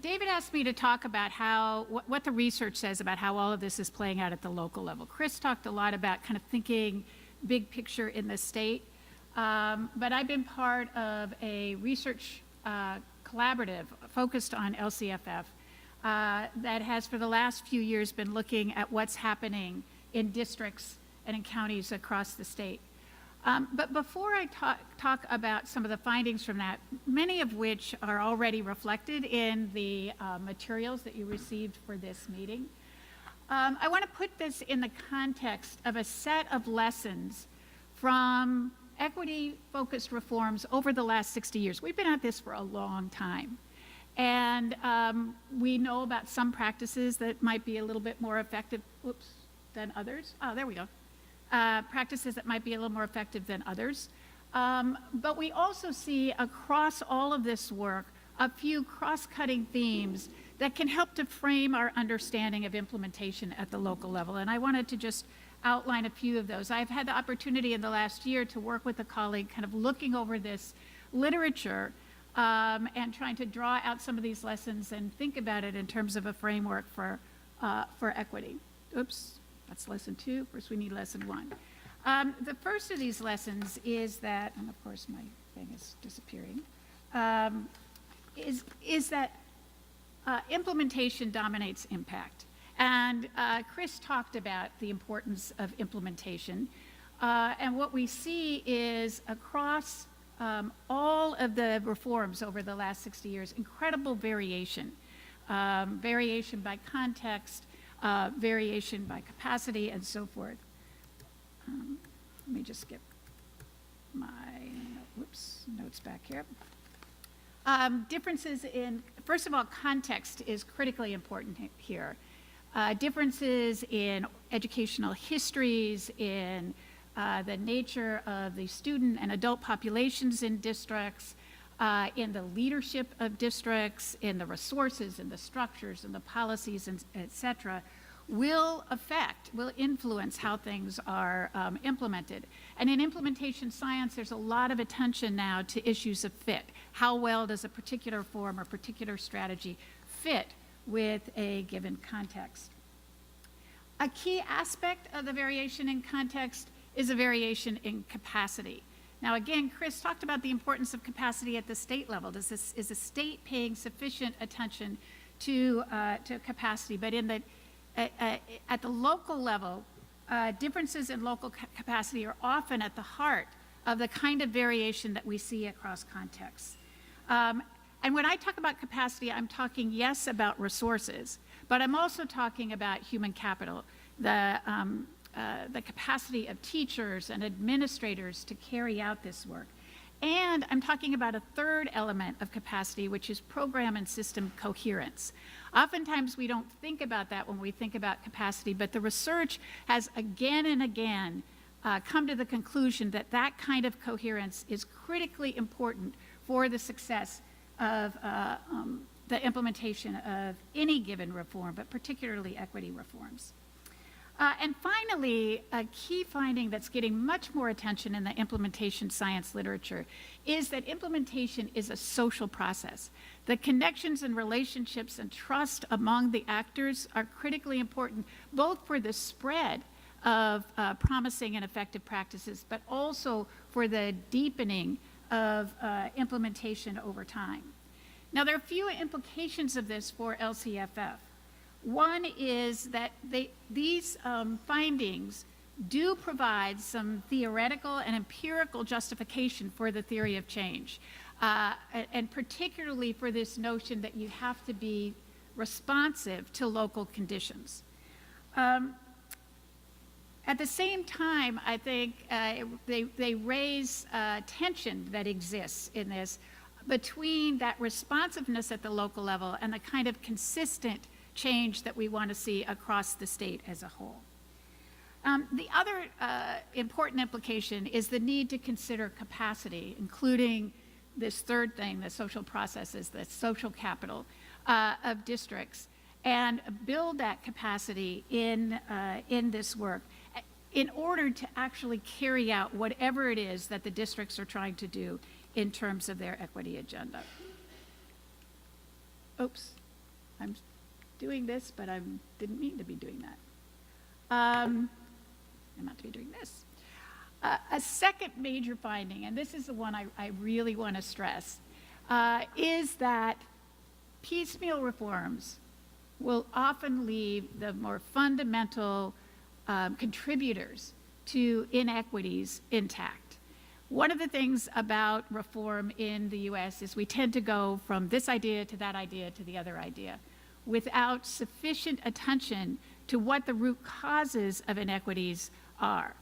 David asked me to talk about what the research says about how all of this is playing out at the local level. Chris talked a lot about kind of thinking big picture in the state, but I've been part of a research collaborative focused on LCFF that has for the last few years been looking at what's happening in districts and in counties across the state. But before I talk about some of the findings from that, many of which are already reflected in the materials that you received for this meeting, I want to put this in the context of a set of lessons from equity-focused reforms over the last 60 years. We've been at this for a long time. And we know about some practices that might be a little bit more effective than others. Oh, there we go. Practices that might be a little more effective than others. But we also see across all of this work a few cross-cutting themes that can help to frame our understanding of implementation at the local level. And I wanted to just outline a few of those. I've had the opportunity in the last year to work with a colleague kind of looking over this literature and trying to draw out some of these lessons and think about it in terms of a framework for equity. Oops. That's lesson 2. First, we need lesson 1. The first of these lessons is that, and of course my thing is disappearing, is that implementation dominates impact. And Chris talked about the importance of implementation. And what we see is across all of the reforms over the last 60 years, incredible variation. Variation by context, variation by capacity, and so forth. Let me just get my notes back here. Differences in, first of all, context is critically important here. Differences in educational histories, in the nature of the student and adult populations in districts, in the leadership of districts, in the resources, in the structures, and the policies, and et cetera, will influence how things are implemented. And in implementation science, there's a lot of attention now to issues of fit. How well does a particular form or particular strategy fit with a given context? A key aspect of the variation in context is a variation in capacity. Now again, Chris talked about the importance of capacity at the state level. Is the state paying sufficient attention to capacity? But at the local level, differences in local capacity are often at the heart of the kind of variation that we see across contexts. And when I talk about capacity, I'm talking, yes, about resources, but I'm also talking about human capital, the capacity of teachers and administrators to carry out this work. And I'm talking about a third element of capacity, which is program and system coherence. Oftentimes we don't think about that when we think about capacity, but the research has again and again come to the conclusion that that kind of coherence is critically important for the success of the implementation of any given reform, but particularly equity reforms. And finally, a key finding that's getting much more attention in the implementation science literature is that implementation is a social process. The connections and relationships and trust among the actors are critically important, both for the spread of promising and effective practices, but also for the deepening of implementation over time. Now, there are a few implications of this for LCFF. One is that these findings do provide some theoretical and empirical justification for the theory of change, and particularly for this notion that you have to be responsive to local conditions. At the same time, I think they raise tension that exists in this between that responsiveness at the local level and the kind of consistent change that we want to see across the state as a whole. The other important implication is the need to consider capacity, including this third thing, the social processes, the social capital of districts, and build that capacity in this work in order to actually carry out whatever it is that the districts are trying to do in terms of their equity agenda. Oops, I'm doing this, but I didn't mean to be doing that. I'm not to be doing this. A second major finding, and this is the one I really want to stress, is that piecemeal reforms will often leave the more fundamental contributors to inequities intact. One of the things about reform in the US is we tend to go from this idea to that idea to the other idea without sufficient attention to what the root causes of inequities are.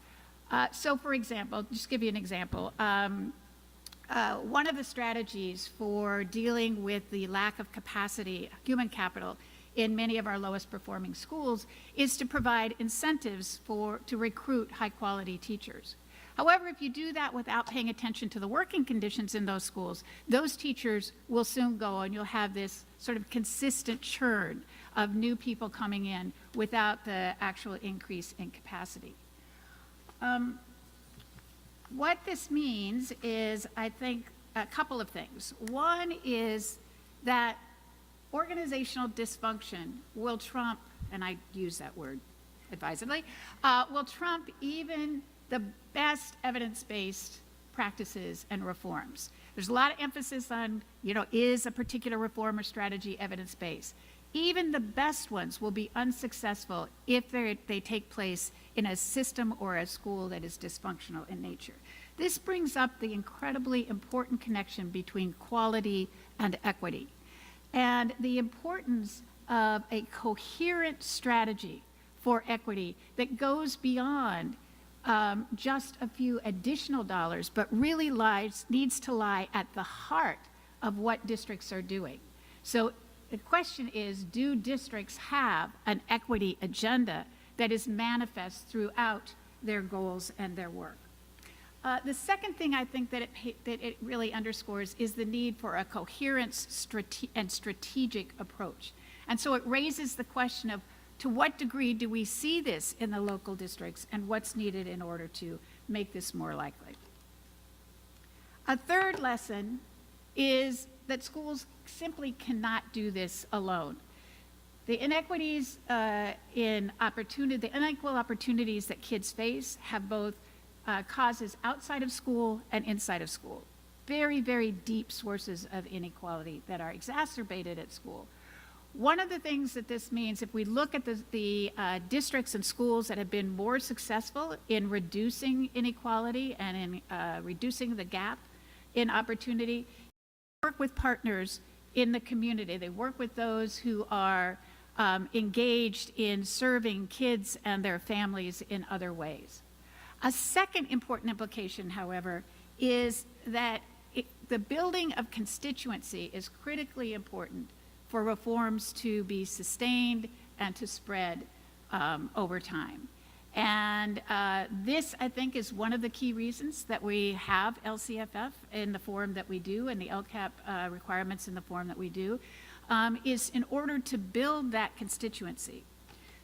So for example, just give you an example, one of the strategies for dealing with the lack of capacity, human capital, in many of our lowest performing schools is to provide incentives to recruit high quality teachers. However, if you do that without paying attention to the working conditions in those schools, those teachers will soon go and you'll have this sort of consistent churn of new people coming in without the actual increase in capacity. What this means is, I think, a couple of things. One is that organizational dysfunction will trump, and I use that word advisedly, will trump even the best evidence-based practices and reforms. There's a lot of emphasis on, is a particular reform or strategy evidence-based? Even the best ones will be unsuccessful if they take place in a system or a school that is dysfunctional in nature. This brings up the incredibly important connection between quality and equity, and the importance of a coherent strategy for equity that goes beyond just a few additional dollars, but really needs to lie at the heart of what districts are doing. So the question is, do districts have an equity agenda that is manifest throughout their goals and their work? The second thing I think that it really underscores is the need for a coherent and strategic approach. And so it raises the question of, to what degree do we see this in the local districts, and what's needed in order to make this more likely? A third lesson is that schools simply cannot do this alone. The inequities the unequal opportunities that kids face have both causes outside of school and inside of school. Very, very deep sources of inequality that are exacerbated at school. One of the things that this means, if we look at the districts and schools that have been more successful in reducing inequality and in reducing the gap in opportunity, they work with partners in the community. They work with those who are engaged in serving kids and their families in other ways. A second important implication, however, is that the building of constituency is critically important for reforms to be sustained and to spread over time. And this, I think, is one of the key reasons that we have LCFF in the form that we do, and the LCAP requirements in the form that we do, is in order to build that constituency.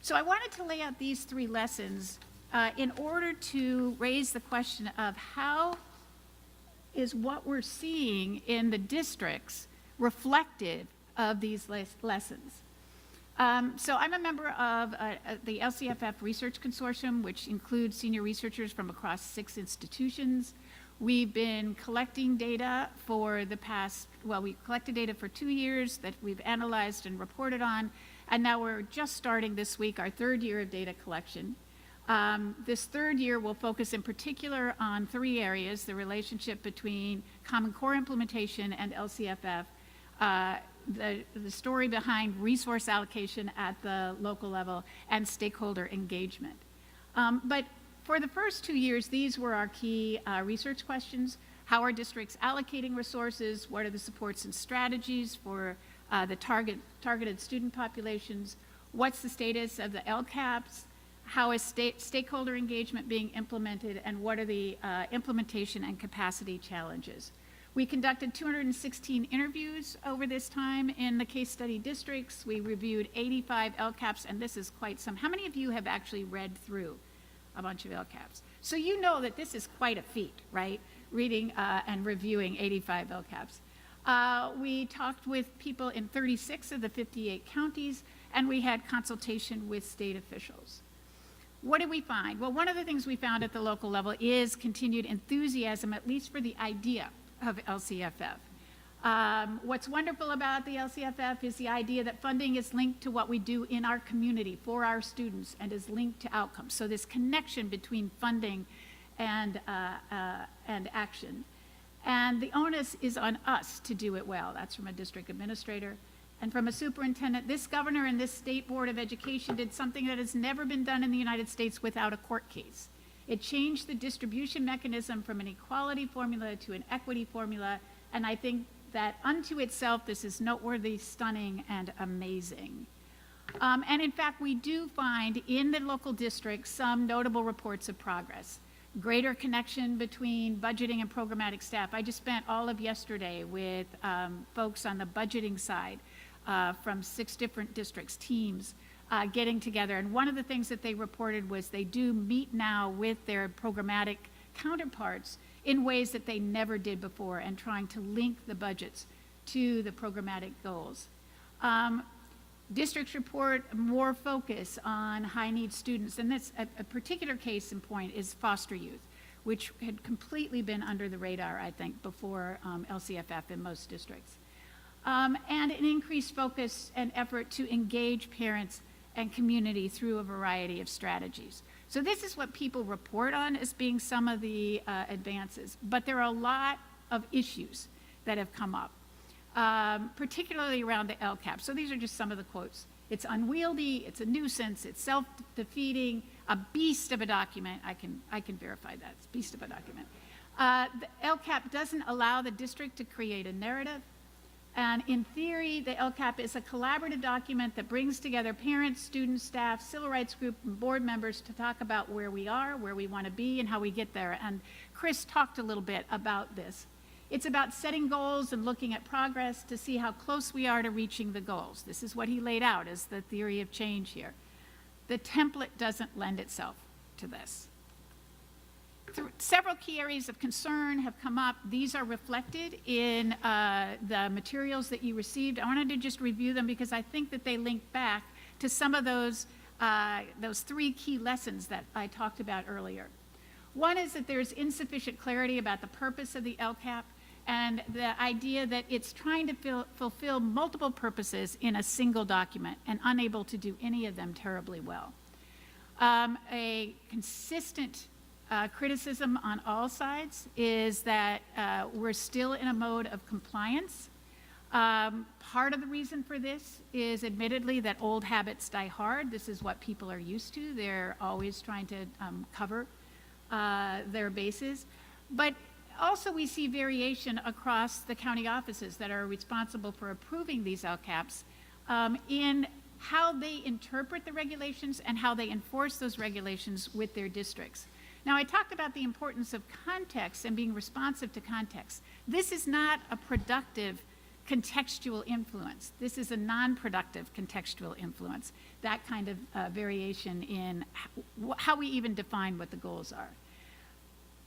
So I wanted to lay out these three lessons in order to raise the question of how is what we're seeing in the districts reflective of these lessons. So I'm a member of the LCFF Research Consortium, which includes senior researchers from across 6 institutions. We've been collecting data for the past, we collected data for 2 years that we've analyzed and reported on, and now we're just starting this week our 3rd year of data collection. This 3rd year will focus in particular on 3 areas: the relationship between Common Core implementation and LCFF, the story behind resource allocation at the local level, and stakeholder engagement. But for the first 2 years, these were our key research questions. How are districts allocating resources? What are the supports and strategies for the targeted student populations? What's the status of the LCAPs? How is stakeholder engagement being implemented? And what are the implementation and capacity challenges? We conducted 216 interviews over this time in the case study districts. We reviewed 85 LCAPs, and this is quite some. How many of you have actually read through a bunch of LCAPs? So you know that this is quite a feat, right? Reading and reviewing 85 LCAPs. We talked with people in 36 of the 58 counties, and we had consultation with state officials. What did we find? Well, one of the things we found at the local level is continued enthusiasm, at least for the idea of LCFF. What's wonderful about the LCFF is the idea that funding is linked to what we do in our community for our students and is linked to outcomes. So this connection between funding and action. And the onus is on us to do it well. That's from a district administrator. And from a superintendent, this governor and this state board of education did something that has never been done in the United States without a court case. It changed the distribution mechanism from an equality formula to an equity formula, and I think that unto itself, this is noteworthy, stunning, and amazing. And in fact, we do find in the local districts some notable reports of progress. Greater connection between budgeting and programmatic staff. I just spent all of yesterday with folks on the budgeting side from 6 different districts, teams, getting together. And one of the things that they reported was they do meet now with their programmatic counterparts in ways that they never did before, and trying to link the budgets to the programmatic goals. Districts report more focus on high-need students, and that's a particular case in point is foster youth, which had completely been under the radar, I think, before LCFF in most districts. And an increased focus and effort to engage parents and community through a variety of strategies. So this is what people report on as being some of the advances, but there are a lot of issues that have come up. Particularly around the LCAP. So these are just some of the quotes. It's unwieldy, it's a nuisance, it's self-defeating, a beast of a document. I can verify that, it's a beast of a document. The LCAP doesn't allow the district to create a narrative. And in theory, the LCAP is a collaborative document that brings together parents, students, staff, civil rights group, and board members to talk about where we are, where we want to be, and how we get there. And Chris talked a little bit about this. It's about setting goals and looking at progress to see how close we are to reaching the goals. This is what he laid out as the theory of change here. The template doesn't lend itself to this. Several key areas of concern have come up. These are reflected in the materials that you received. I wanted to just review them because I think that they link back to some of those 3 key lessons that I talked about earlier. One is that there's insufficient clarity about the purpose of the LCAP, and the idea that it's trying to fulfill multiple purposes in a single document and unable to do any of them terribly well. A consistent criticism on all sides is that we're still in a mode of compliance. Part of the reason for this is admittedly that old habits die hard. This is what people are used to. They're always trying to cover their bases. But also we see variation across the county offices that are responsible for approving these LCAPs in how they interpret the regulations and how they enforce those regulations with their districts. Now, I talked about the importance of context and being responsive to context. This is not a productive contextual influence. This is a non-productive contextual influence, that kind of variation in how we even define what the goals are.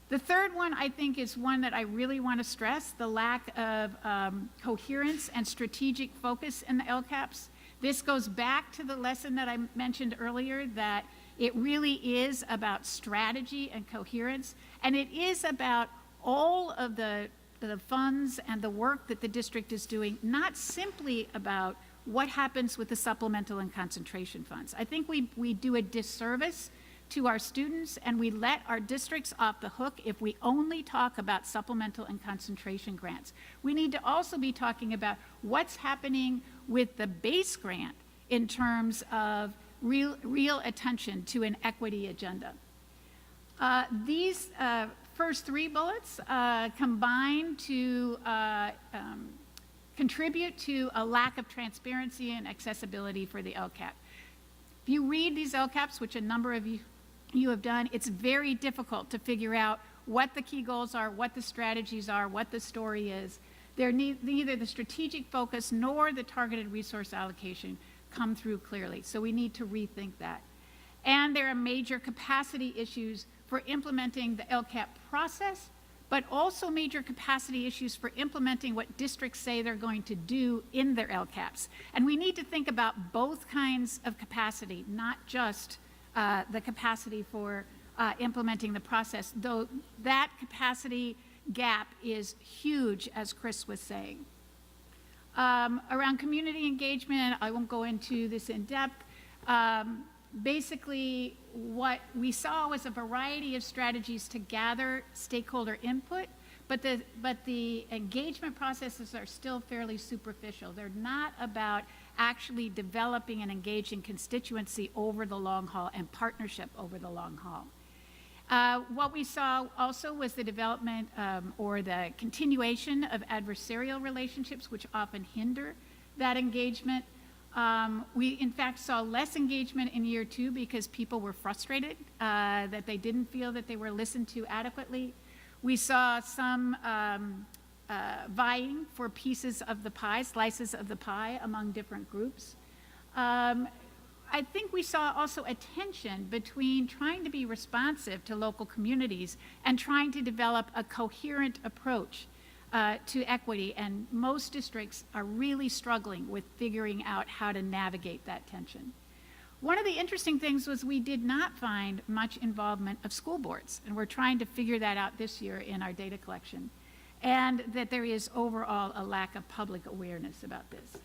The third one, I think, is one that I really want to stress, the lack of coherence and strategic focus in the LCAPs. This goes back to the lesson that I mentioned earlier, that it really is about strategy and coherence, and it is about all of the funds and the work that the district is doing, not simply about what happens with the supplemental and concentration funds. I think we do a disservice to our students, and we let our districts off the hook if we only talk about supplemental and concentration grants. We need to also be talking about what's happening with the base grant in terms of real attention to an equity agenda. These first 3 bullets combine to contribute to a lack of transparency and accessibility for the LCAP. If you read these LCAPs, which a number of you have done, it's very difficult to figure out what the key goals are, what the strategies are, what the story is. They're neither the strategic focus nor the targeted resource allocation come through clearly. So we need to rethink that. And there are major capacity issues for implementing the LCAP process but also major capacity issues for implementing what districts say they're going to do in their LCAPs. And we need to think about both kinds of capacity, not just the capacity for implementing the process, though that capacity gap is huge, as Chris was saying. Around community engagement, I won't go into this in depth. Basically, what we saw was a variety of strategies to gather stakeholder input, but the engagement processes are still fairly superficial. They're not about actually developing and engaging constituency over the long haul and partnership over the long haul. What we saw also was the development or the continuation of adversarial relationships, which often hinder that engagement. We, in fact, saw less engagement in year 2 because people were frustrated that they didn't feel that they were listened to adequately. We saw some vying for pieces of the pie, slices of the pie among different groups. I think we saw also a tension between trying to be responsive to local communities and trying to develop a coherent approach to equity, and most districts are really struggling with figuring out how to navigate that tension. One of the interesting things was we did not find much involvement of school boards, and we're trying to figure that out this year in our data collection, and that there is overall a lack of public awareness about this.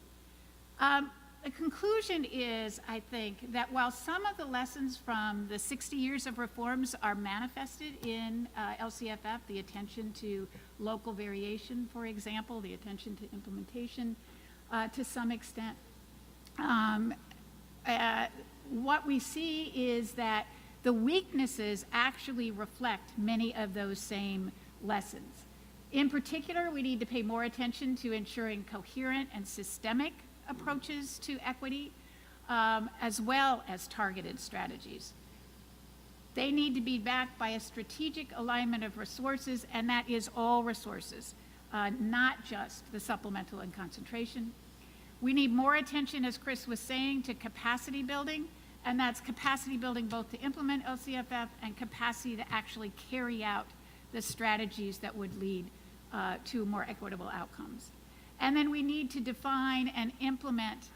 The conclusion is, I think, that while some of the lessons from the 60 years of reforms are manifested in LCFF, the attention to local variation, for example, the attention to implementation to some extent, what we see is that the weaknesses actually reflect many of those same lessons. In particular, we need to pay more attention to ensuring coherent and systemic approaches to equity, as well as targeted strategies. They need to be backed by a strategic alignment of resources, and that is all resources, not just the supplemental and concentration. We need more attention, as Chris was saying, to capacity building, and that's capacity building both to implement LCFF and capacity to actually carry out the strategies that would lead to more equitable outcomes. And then we need to define and implement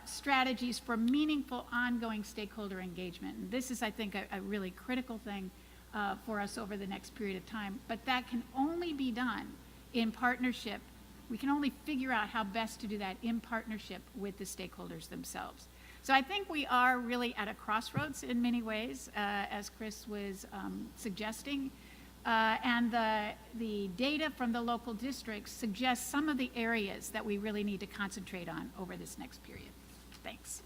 strategies for meaningful ongoing stakeholder engagement. And this is, I think, a really critical thing for us over the next period of time. But that can only be done in partnership. We can only figure out how best to do that in partnership with the stakeholders themselves. So I think we are really at a crossroads in many ways, as Chris was suggesting. And the data from the local districts suggests some of the areas that we really need to concentrate on over this next period. Thanks.